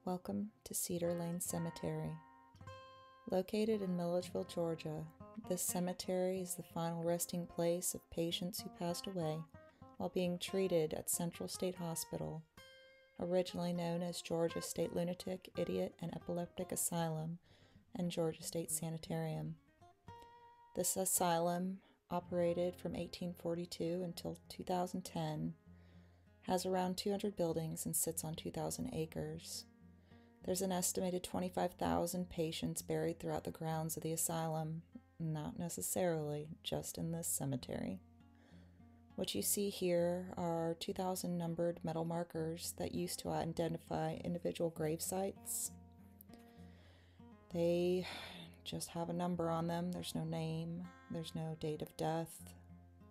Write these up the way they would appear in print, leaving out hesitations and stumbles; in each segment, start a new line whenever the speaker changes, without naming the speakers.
Welcome to Cedar Lane Cemetery. Located in Milledgeville, Georgia, this cemetery is the final resting place of patients who passed away while being treated at Central State Hospital, originally known as Georgia State Lunatic, Idiot, and Epileptic Asylum and Georgia State Sanitarium. This asylum, operated from 1842 until 2010, has around 200 buildings and sits on 2,000 acres. There's an estimated 25,000 patients buried throughout the grounds of the asylum, not necessarily just in this cemetery. What you see here are 2,000 numbered metal markers that used to identify individual grave sites. They just have a number on them. There's no name, there's no date of death,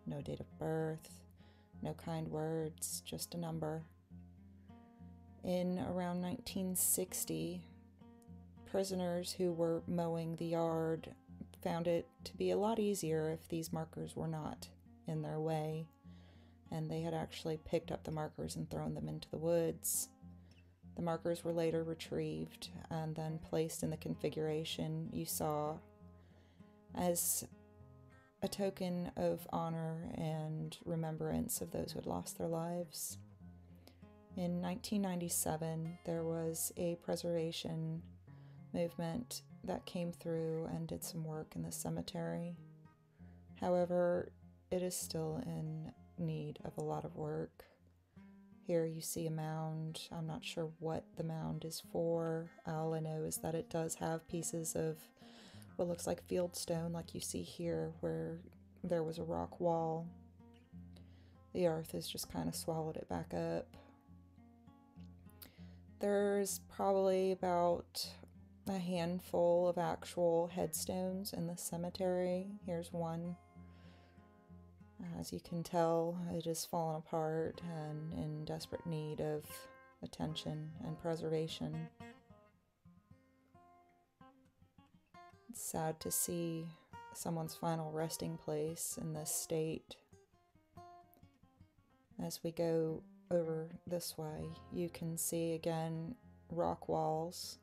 no date of birth, no kind words, just a number. In around 1960, prisoners who were mowing the yard found it to be a lot easier if these markers were not in their way, and they had actually picked up the markers and thrown them into the woods. The markers were later retrieved and then placed in the configuration you saw as a token of honor and remembrance of those who had lost their lives. In 1997, there was a preservation movement that came through and did some work in the cemetery. However, it is still in need of a lot of work. Here you see a mound. I'm not sure what the mound is for. All I know is that it does have pieces of what looks like fieldstone, like you see here, where there was a rock wall. The earth has just kind of swallowed it back up. There's probably about a handful of actual headstones in the cemetery. Here's one. As you can tell, it is fallen apart and in desperate need of attention and preservation. It's sad to see someone's final resting place in this state. As we go over this way, you can see again rock walls,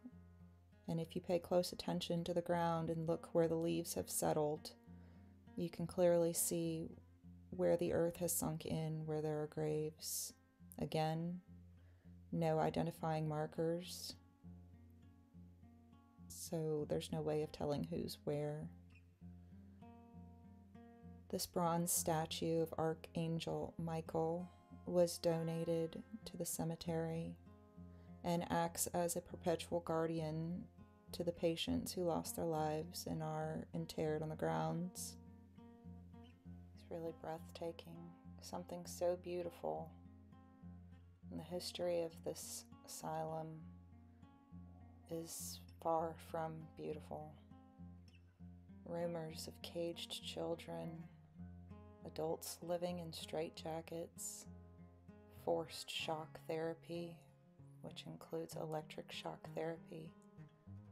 and if you pay close attention to the ground and look where the leaves have settled, you can clearly see where the earth has sunk in, where there are graves. Again, no identifying markers, so there's no way of telling who's where. This bronze statue of Archangel Michael was donated to the cemetery and acts as a perpetual guardian to the patients who lost their lives and are interred on the grounds. It's really breathtaking, something so beautiful. And the history of this asylum is far from beautiful. Rumors of caged children, adults living in straitjackets, forced shock therapy, which includes electric shock therapy,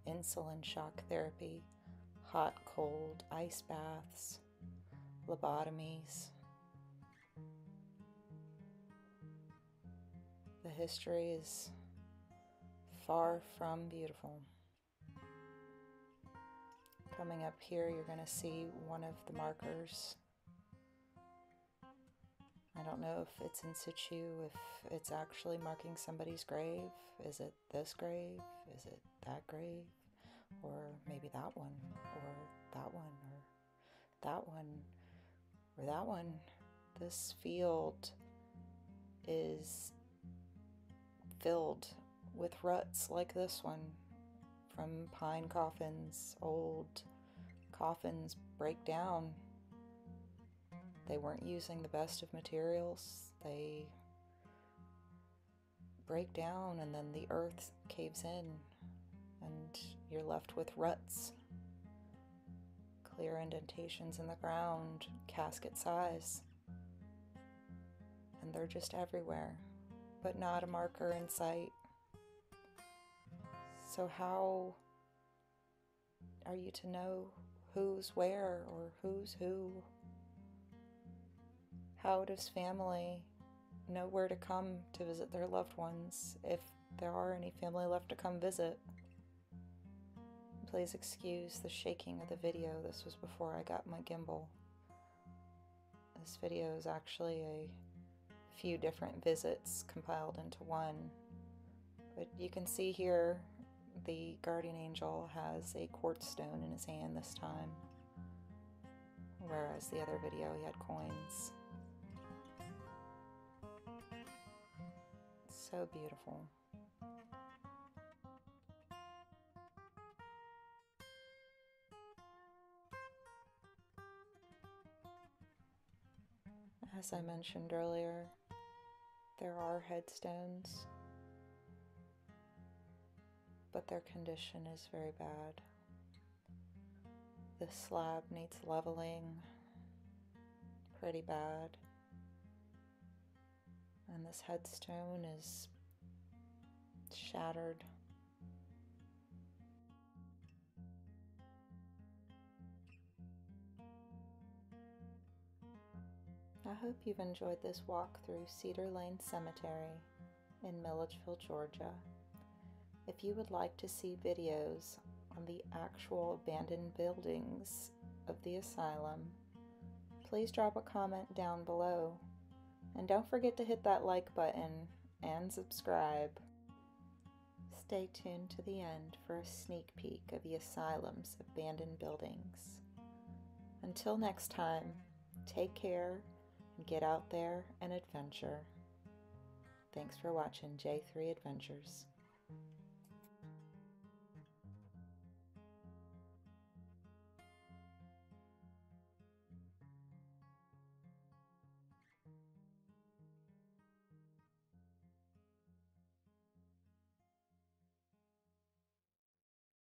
insulin shock therapy, hot, cold, ice baths, lobotomies. The history is far from beautiful. Coming up here, you're going to see one of the markers. I don't know if it's in situ, if it's actually marking somebody's grave. Is it this grave? Is it that grave? Or maybe that one, or that one, or that one, or that one. This field is filled with ruts like this one, from pine coffins. Old coffins break down. They weren't using the best of materials. They break down and then the earth caves in and you're left with ruts, clear indentations in the ground, casket size. And they're just everywhere, but not a marker in sight. So how are you to know who's where or who's who? How does family know where to come to visit their loved ones, if there are any family left to come visit. Please excuse the shaking of the video. This was before I got my gimbal. This video is actually a few different visits compiled into one. But you can see here the guardian angel has a quartz stone in his hand this time, whereas the other video he had coins. So beautiful. As I mentioned earlier, there are headstones, but their condition is very bad. The slab needs leveling pretty bad, and this headstone is shattered. I hope you've enjoyed this walk through Cedar Lane Cemetery in Milledgeville, Georgia. If you would like to see videos on the actual abandoned buildings of the asylum, please drop a comment down below. And don't forget to hit that like button and subscribe. Stay tuned to the end for a sneak peek of the asylum's abandoned buildings. Until next time, take care and get out there and adventure. Thanks for watching J3 Adventures.